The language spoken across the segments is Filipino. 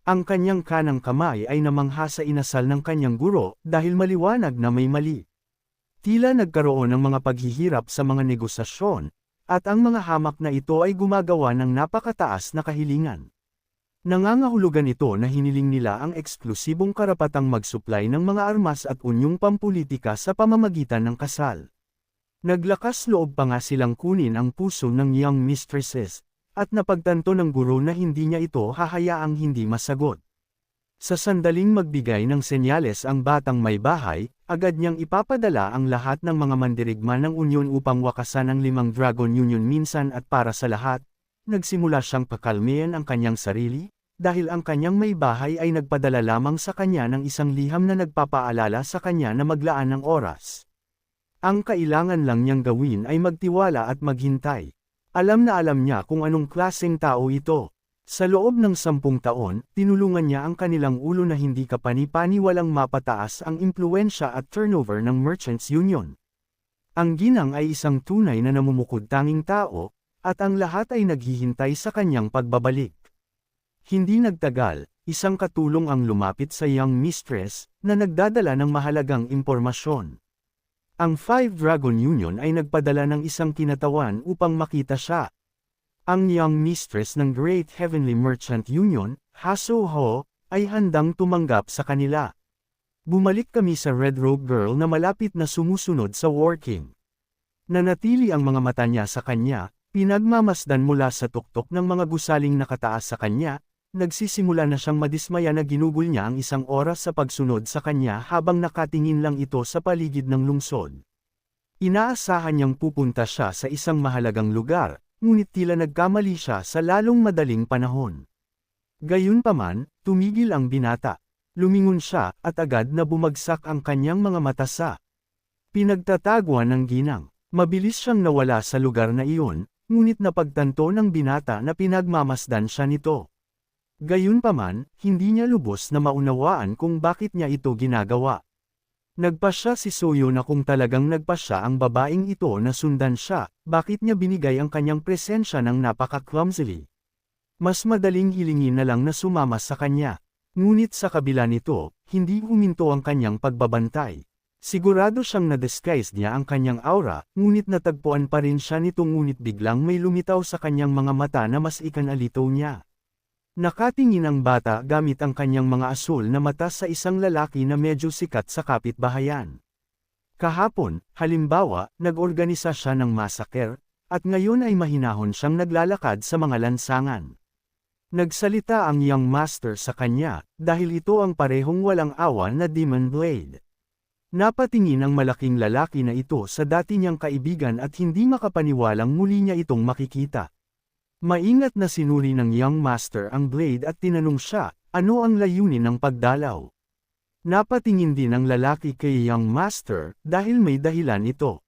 Ang kanyang kanang kamay ay namangha sa inasal ng kanyang guro dahil maliwanag na may mali. Tila nagkaroon ng mga paghihirap sa mga negosasyon, at ang mga hamak na ito ay gumagawa ng napakataas na kahilingan. Nangangahulugan ito na hiniling nila ang eksklusibong karapatang mag-supply ng mga armas at unyong pampulitika sa pamamagitan ng kasal. Naglakas loob pa nga silang kunin ang puso ng young mistresses, at napagtanto ng guro na hindi niya ito hahayaang hindi masagot. Sa sandaling magbigay ng senyales ang batang may bahay, agad niyang ipapadala ang lahat ng mga mandirigma ng unyon upang wakasan ang 5 Dragon Union minsan at para sa lahat. Nagsimula siyang pakalmihan ang kanyang sarili, dahil ang kanyang may bahay ay nagpadala lamang sa kanya ng isang liham na nagpapaalala sa kanya na maglaan ng oras. Ang kailangan lang niyang gawin ay magtiwala at maghintay. Alam na alam niya kung anong klaseng tao ito. Sa loob ng 10 taon, tinulungan niya ang kanilang ulo na hindi kapani-paniwalang mapataas ang impluensya at turnover ng Merchants Union. Ang ginang ay isang tunay na namumukod-tanging tao, at ang lahat ay naghihintay sa kanyang pagbabalik. Hindi nagtagal, isang katulong ang lumapit sa young mistress, na nagdadala ng mahalagang impormasyon. Ang 5 Dragon Union ay nagpadala ng isang kinatawan upang makita siya. Ang young mistress ng Great Heavenly Merchant Union, Haso Ho, ay handang tumanggap sa kanila. Bumalik kami sa Red Robe Girl na malapit na sumusunod sa War King. Nanatili ang mga mata niya sa kanya, pinagmamasdan mula sa tuktok ng mga gusaling nakataas sa kanya. Nagsisimula na siyang madismaya na ginugol niya ang 1 oras sa pagsunod sa kanya habang nakatingin lang ito sa paligid ng lungsod. Inaasahan niyang pupunta siya sa isang mahalagang lugar, ngunit tila nagkamali siya sa lalong madaling panahon. Gayunpaman, tumigil ang binata. Lumingon siya at agad na bumagsak ang kanyang mga mata sa pinagtatagwan ng ginang. Mabilis siyang nawala sa lugar na iyon, ngunit napagtanto ng binata na pinagmamasdan siya nito. Gayunpaman, hindi niya lubos na maunawaan kung bakit niya ito ginagawa. Nagpasya si Soyo na kung talagang nagpasya ang babaeng ito na sundan siya, bakit niya binigay ang kanyang presensya ng napaka-clumsily. Mas madaling hilingin na lang na sumama sa kanya. Ngunit sa kabila nito, hindi huminto ang kanyang pagbabantay. Sigurado siyang na-disguise niya ang kanyang aura, ngunit natagpuan pa rin siya nito ngunit biglang may lumitaw sa kanyang mga mata na mas ikanalitaw niya. Nakatingin ang bata gamit ang kanyang mga asul na mata sa isang lalaki na medyo sikat sa kapitbahayan. Kahapon, halimbawa, nag-organisa siya ng massacre, at ngayon ay mahinahon siyang naglalakad sa mga lansangan. Nagsalita ang young master sa kanya, dahil ito ang parehong walang awa na Demon Blade. Napatingin ang malaking lalaki na ito sa dati niyang kaibigan at hindi makapaniwalang muli niya itong makikita. Maingat na sinuri ng young master ang blade at tinanong siya, ano ang layunin ng pagdalaw. Napatingin din ang lalaki kay young master, dahil may dahilan ito.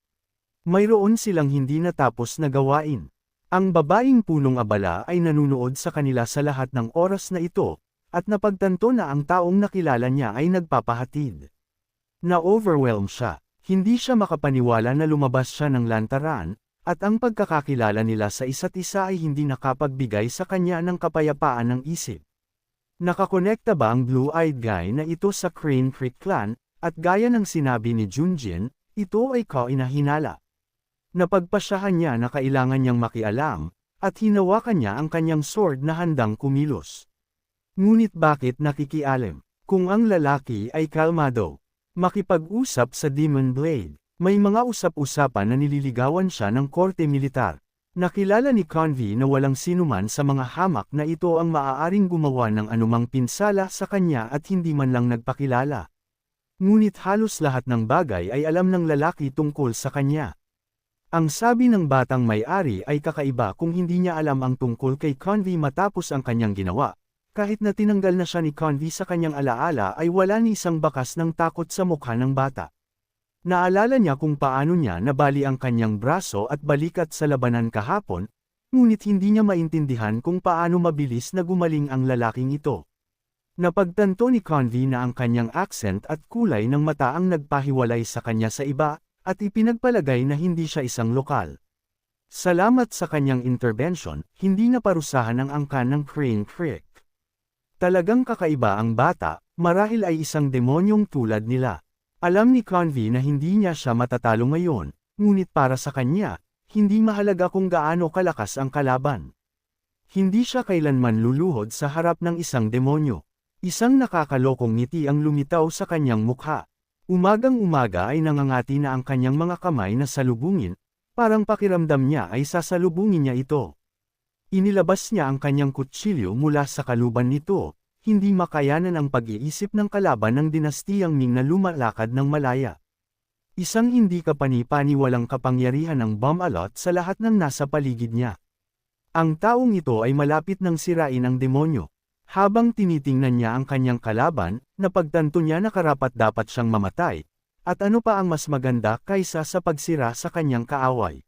Mayroon silang hindi natapos na gawain. Ang babaeng punong abala ay nanunood sa kanila sa lahat ng oras na ito, at napagtanto na ang taong nakilala niya ay nagpapahatid. Na-overwhelm siya, hindi siya makapaniwala na lumabas siya ng lantaran, at ang pagkakakilala nila sa isa't isa ay hindi nakapagbigay sa kanya ng kapayapaan ng isip. Nakakonekta ba ang blue-eyed guy na ito sa Crane Creek Clan, at gaya ng sinabi ni Junjin, ito ay kainahinala. Napagpasyahan niya na kailangan niyang makialam, at hinawakan niya ang kanyang sword na handang kumilos. Ngunit bakit nakikialam? Kung ang lalaki ay kalmado, makipag-usap sa Demon Blade. May mga usap-usapan na nililigawan siya ng korte militar. Nakilala ni Convy na walang sinuman sa mga hamak na ito ang maaaring gumawa ng anumang pinsala sa kanya at hindi man lang nagpakilala. Ngunit halos lahat ng bagay ay alam ng lalaki tungkol sa kanya. Ang sabi ng batang may-ari ay kakaiba kung hindi niya alam ang tungkol kay Convy matapos ang kanyang ginawa. Kahit na tinanggal na siya ni Convy sa kanyang alaala ay wala ni isang bakas ng takot sa mukha ng bata. Naalala niya kung paano niya nabali ang kanyang braso at balikat sa labanan kahapon, ngunit hindi niya maintindihan kung paano mabilis na gumaling ang lalaking ito. Napagtanto ni Convy na ang kanyang accent at kulay ng mata ang nagpahiwalay sa kanya sa iba, at ipinagpalagay na hindi siya isang lokal. Salamat sa kanyang intervention, hindi na parusahan ang angkan ng Crane Creek. Talagang kakaiba ang bata, marahil ay isang demonyong tulad nila. Alam ni Convy na hindi niya siya matatalo ngayon, ngunit para sa kanya, hindi mahalaga kung gaano kalakas ang kalaban. Hindi siya kailanman luluhod sa harap ng isang demonyo. Isang nakakalokong ngiti ang lumitaw sa kanyang mukha. Umagang-umaga ay nangangati na ang kanyang mga kamay na salubungin, parang pakiramdam niya ay sasalubungin niya ito. Inilabas niya ang kanyang kutsilyo mula sa kaluban nito, hindi makayanan ang pag-iisip ng kalaban ng dinastiyang Ming na lumalakad ng malaya. Isang hindi kapani-paniwalang kapangyarihan ng Bamalot sa lahat ng nasa paligid niya. Ang taong ito ay malapit ng sirain ang demonyo. Habang tinitingnan niya ang kanyang kalaban, napagtanto niya na karapat-dapat siyang mamatay, at ano pa ang mas maganda kaysa sa pagsira sa kanyang kaaway.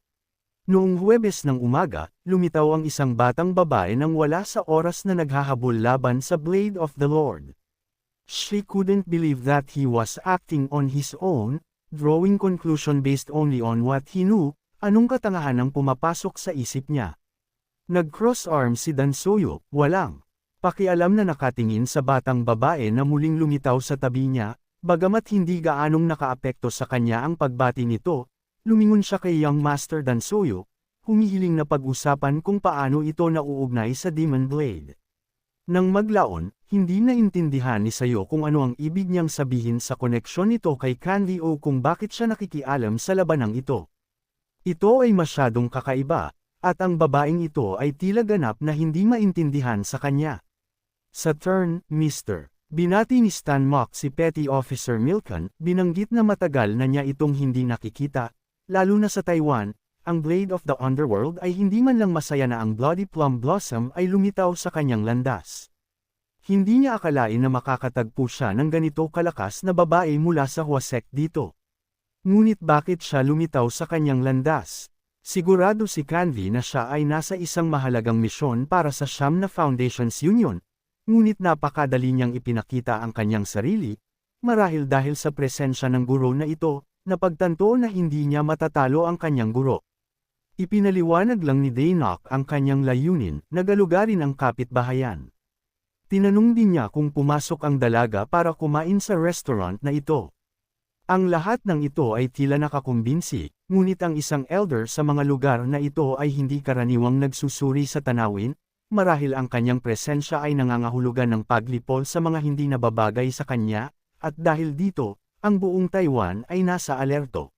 Noong Huwebes ng umaga, lumitaw ang isang batang babae nang wala sa oras na naghahabol laban sa Blade of the Lord. She couldn't believe that he was acting on his own, drawing conclusion based only on what he knew. Anong katangahan ang pumapasok sa isip niya? Nag-cross arm si Dansoyo, walang pakialam na nakatingin sa batang babae na muling lumitaw sa tabi niya, bagamat hindi gaanong nakaapekto sa kanya ang pagbati nito. Lumingon siya kay Young Master Dansoyo, humihiling na pag-usapan kung paano ito nauugnay sa Demon Blade. Nang maglaon, hindi naintindihan ni Sayo kung ano ang ibig niyang sabihin sa koneksyon nito kay Candy o kung bakit siya nakikialam sa labanang ito. Ito ay masyadong kakaiba, at ang babaeng ito ay tila ganap na hindi maintindihan sa kanya. Sa turn, Mr. Binati ni Stan Mock si Petty Officer Milkan, binanggit na matagal na niya itong hindi nakikita. Lalo na sa Taiwan, ang Blade of the Underworld ay hindi man lang masaya na ang Bloody Plum Blossom ay lumitaw sa kanyang landas. Hindi niya akalain na makakatagpo siya ng ganito kalakas na babae mula sa Hwasek dito. Ngunit bakit siya lumitaw sa kanyang landas? Sigurado si Canvy na siya ay nasa isang mahalagang misyon para sa Siyam na Foundations Union, ngunit napakadali niyang ipinakita ang kanyang sarili, marahil dahil sa presensya ng guro na ito, napagtanto na hindi niya matatalo ang kanyang guro. Ipinaliwanag lang ni Daynok ang kanyang layunin, nagalugarin ang kapitbahayan. Tinanong din niya kung pumasok ang dalaga para kumain sa restaurant na ito. Ang lahat ng ito ay tila nakakumbinsi, ngunit ang isang elder sa mga lugar na ito ay hindi karaniwang nagsusuri sa tanawin, marahil ang kanyang presensya ay nangangahulugan ng paglipol sa mga hindi nababagay sa kanya, at dahil dito, ang buong Taiwan ay nasa alerto.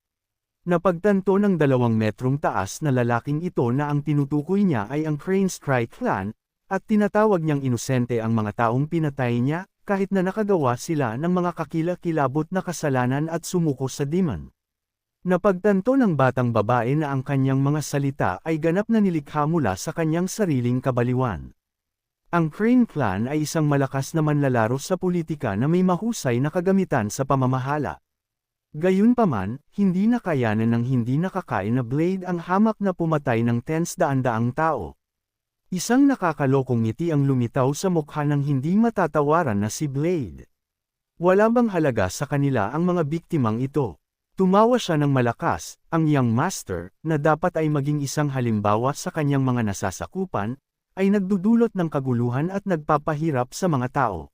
Napagtanto ng 2 metrong taas na lalaking ito na ang tinutukoy niya ay ang Crane Strike Clan, at tinatawag niyang inosente ang mga taong pinatay niya, kahit na nakagawa sila ng mga kakilakilabot na kasalanan at sumuko sa demon. Napagtanto ng batang babae na ang kanyang mga salita ay ganap na nilikha mula sa kanyang sariling kabaliwan. Ang Crane Clan ay isang malakas na manlalaro sa politika na may mahusay na kagamitan sa pamamahala. Gayunpaman, hindi nakayanan ng hindi nakakain na Blade ang hamak na pumatay ng tens-daan-daang tao. Isang nakakalokong ngiti ang lumitaw sa mukha ng hindi matatawaran na si Blade. Wala bang halaga sa kanila ang mga biktimang ito? Tumawa siya ng malakas, ang Young Master, na dapat ay maging isang halimbawa sa kanyang mga nasasakupan, ay nagdudulot ng kaguluhan at nagpapahirap sa mga tao.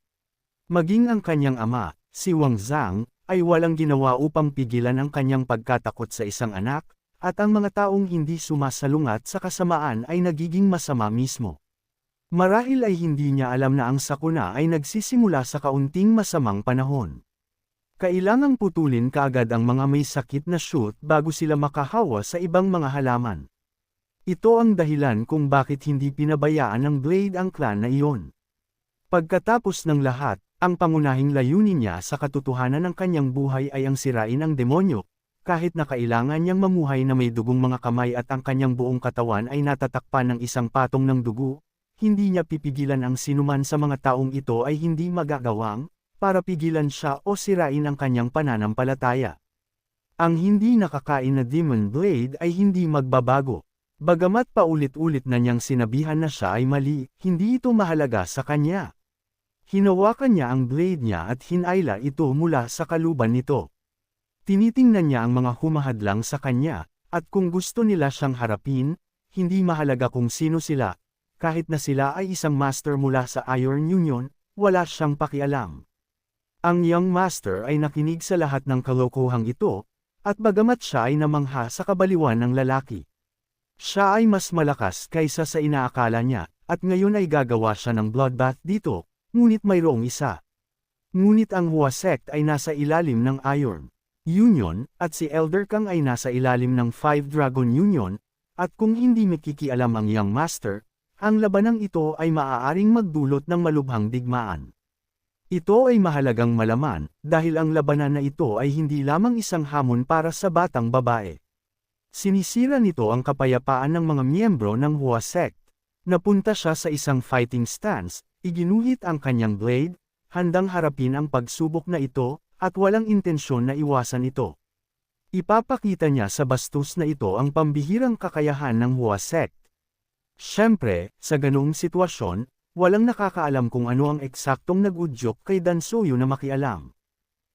Maging ang kanyang ama, si Wang Zhang, ay walang ginawa upang pigilan ang kanyang pagkatakot sa isang anak, at ang mga taong hindi sumasalungat sa kasamaan ay nagiging masama mismo. Marahil ay hindi niya alam na ang sakuna ay nagsisimula sa kaunting masamang panahon. Kailangang putulin kaagad ang mga may sakit na shoot bago sila makahawa sa ibang mga halaman. Ito ang dahilan kung bakit hindi pinabayaan ng Blade ang clan na iyon. Pagkatapos ng lahat, ang pangunahing layunin niya sa katotohanan ng kanyang buhay ay ang sirain ang demonyo, kahit na kailangan niyang mamuhay na may dugong mga kamay at ang kanyang buong katawan ay natatakpan ng isang patong ng dugo, hindi niya pipigilan ang sinuman sa mga taong ito ay hindi magagawang, para pigilan siya o sirain ang kanyang pananampalataya. Ang hindi nakakain na Demon Blade ay hindi magbabago. Bagamat paulit-ulit na niyang sinabihan na siya ay mali, hindi ito mahalaga sa kanya. Hinawakan niya ang blade niya at hinayla ito mula sa kaluban nito. Tinitingnan niya ang mga humahadlang sa kanya, at kung gusto nila siyang harapin, hindi mahalaga kung sino sila, kahit na sila ay isang master mula sa Iron Union, wala siyang pakialam. Ang young master ay nakinig sa lahat ng kalokohang ito, at bagamat siya ay namangha sa kabaliwan ng lalaki. Siya ay mas malakas kaysa sa inaakala niya, at ngayon ay gagawa siya ng bloodbath dito, ngunit mayroong isa. Ngunit ang Hua sect ay nasa ilalim ng Iron Union, at si Elder Kang ay nasa ilalim ng Five Dragon Union, at kung hindi makikialam ang young master, ang labanang ito ay maaaring magdulot ng malubhang digmaan. Ito ay mahalagang malaman, dahil ang labanan na ito ay hindi lamang isang hamon para sa batang babae. Sinisira nito ang kapayapaan ng mga miyembro ng Hua sect. Napunta siya sa isang fighting stance, iginuhit ang kanyang blade, handang harapin ang pagsubok na ito, at walang intensyon na iwasan ito. Ipapakita niya sa bastos na ito ang pambihirang kakayahan ng Hua sect. Siyempre, sa ganoong sitwasyon, walang nakakaalam kung ano ang eksaktong nag-udyok kay Dan Soyu na makialam.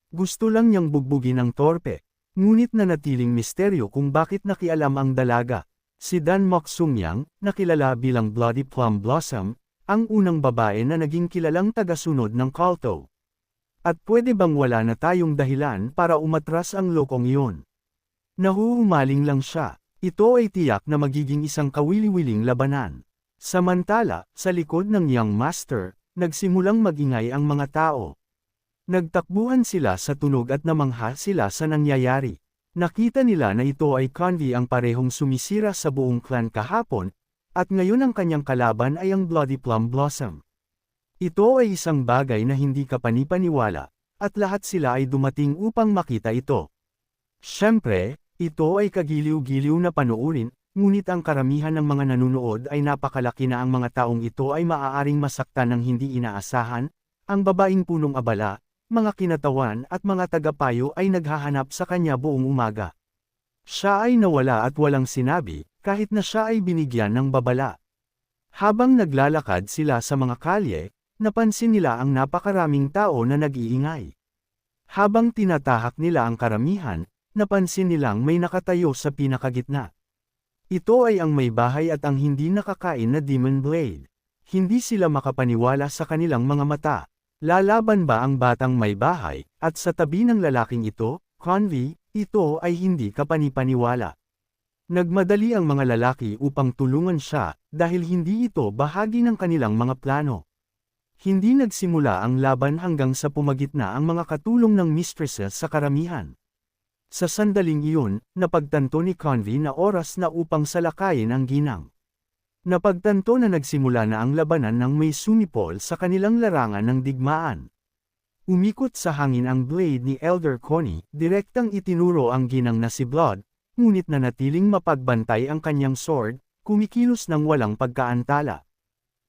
Gusto lang niyang bugbugin ang torpe, ngunit nanatiling misteryo kung bakit nakialam ang dalaga. Si Dan Moksumyang, na kilala bilang Bloody Plum Blossom, ang unang babae na naging kilalang tagasunod ng kulto. At pwede bang wala na tayong dahilan para umatras ang lokong iyon? Nahuhumaling lang siya. Ito ay tiyak na magiging isang kawili-wiling labanan. Samantala, sa likod ng young master, nagsimulang magingay ang mga tao. Nagtakbuhan sila sa tunog at namangha sila sa nangyayari. Nakita nila na ito ay Convy ang parehong sumisira sa buong clan kahapon, at ngayon ang kanyang kalaban ay ang Bloody Plum Blossom. Ito ay isang bagay na hindi kapanipaniwala, at lahat sila ay dumating upang makita ito. Siyempre, ito ay kagiliw-giliw na panoorin, ngunit ang karamihan ng mga nanunood ay napakalaki na ang mga taong ito ay maaaring masaktan ng hindi inaasahan, ang babaeng punong abala, mga kinatawan at mga tagapayo ay naghahanap sa kanya buong umaga. Siya ay nawala at walang sinabi, kahit na siya ay binigyan ng babala. Habang naglalakad sila sa mga kalye, napansin nila ang napakaraming tao na nag-iingay. Habang tinatahak nila ang karamihan, napansin nilang may nakatayo sa pinakagitna. Ito ay ang may bahay at ang hindi nakakain na Demon Blade. Hindi sila makapaniwala sa kanilang mga mata. Lalaban ba ang batang may bahay, at sa tabi ng lalaking ito, Convy, ito ay hindi kapanipaniwala. Nagmadali ang mga lalaki upang tulungan siya, dahil hindi ito bahagi ng kanilang mga plano. Hindi nagsimula ang laban hanggang sa pumagitna ang mga katulong ng mistresses sa karamihan. Sa sandaling iyon, napagtanto ni Convy na oras na upang salakayin ang ginang. Napagtanto na nagsimula na ang labanan ng may sumipol sa kanilang larangan ng digmaan. Umikot sa hangin ang blade ni Elder Connie, direktang itinuro ang ginang na si Blood, ngunit nanatiling mapagbantay ang kanyang sword, kumikilos ng walang pagkaantala.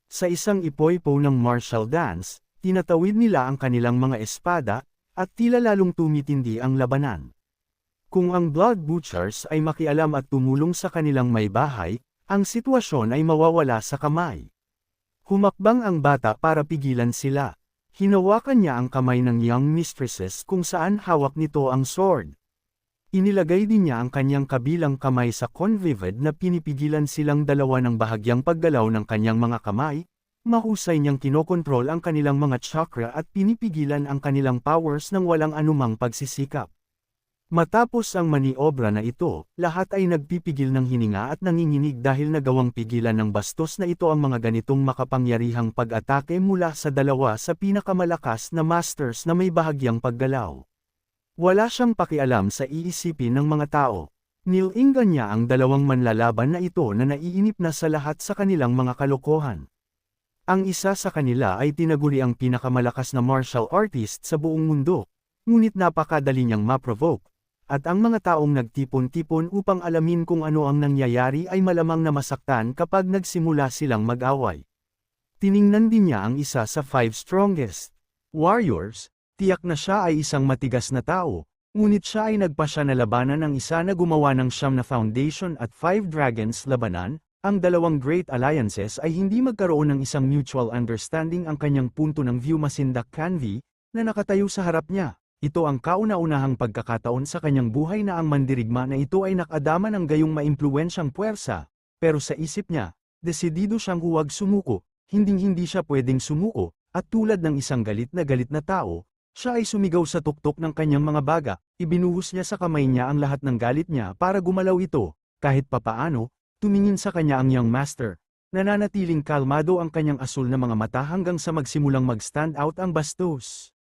Sa isang ipoy-po ng martial dance, tinatawid nila ang kanilang mga espada, at tila lalong tumitindi ang labanan. Kung ang Blood Butchers ay makialam at tumulong sa kanilang may bahay, ang sitwasyon ay mawawala sa kamay. Humakbang ang bata para pigilan sila. Hinawakan niya ang kamay ng young mistresses kung saan hawak nito ang sword. Inilagay din niya ang kanyang kabilang kamay sa convivid na pinipigilan silang dalawa ng bahagyang paggalaw ng kanyang mga kamay, mahusay niyang kinokontrol ang kanilang mga chakra at pinipigilan ang kanilang powers ng walang anumang pagsisikap. Matapos ang maniobra na ito, lahat ay nagpipigil ng hininga at nanginginig dahil nagawang pigilan ng bastos na ito ang mga ganitong makapangyarihang pag-atake mula sa dalawa sa pinakamalakas na masters na may bahagyang paggalaw. Wala siyang pakialam sa iisipin ng mga tao. Nilinggan niya ang dalawang manlalaban na ito na naiinip na sa lahat sa kanilang mga kalokohan. Ang isa sa kanila ay tinaguri ang pinakamalakas na martial artist sa buong mundo, ngunit napakadali niyang ma-provoke. At ang mga taong nagtipon-tipon upang alamin kung ano ang nangyayari ay malamang na masaktan kapag nagsimula silang mag-away. Tiningnan din niya ang isa sa 5 strongest warriors, tiyak na siya ay isang matigas na tao, ngunit siya ay nagpasya na labanan ng isa na gumawa ng siyam na foundation at 5 dragons labanan, ang dalawang great alliances ay hindi magkaroon ng isang mutual understanding ang kanyang punto ng view masindak Convy, na nakatayo sa harap niya. Ito ang kauna-unahang pagkakataon sa kanyang buhay na ang mandirigma na ito ay nakadama ng gayong maimpluwensyang puwersa, pero sa isip niya, desidido siyang huwag sumuko, hinding-hindi siya pwedeng sumuko, At tulad ng isang galit na tao, siya ay sumigaw sa tuktok ng kanyang mga baga, ibinuhos niya sa kamay niya ang lahat ng galit niya para gumalaw ito, kahit papaano, tumingin sa kanya ang young master. Nananatiling kalmado ang kanyang asul na mga mata hanggang sa magsimulang mag-stand out ang bastos.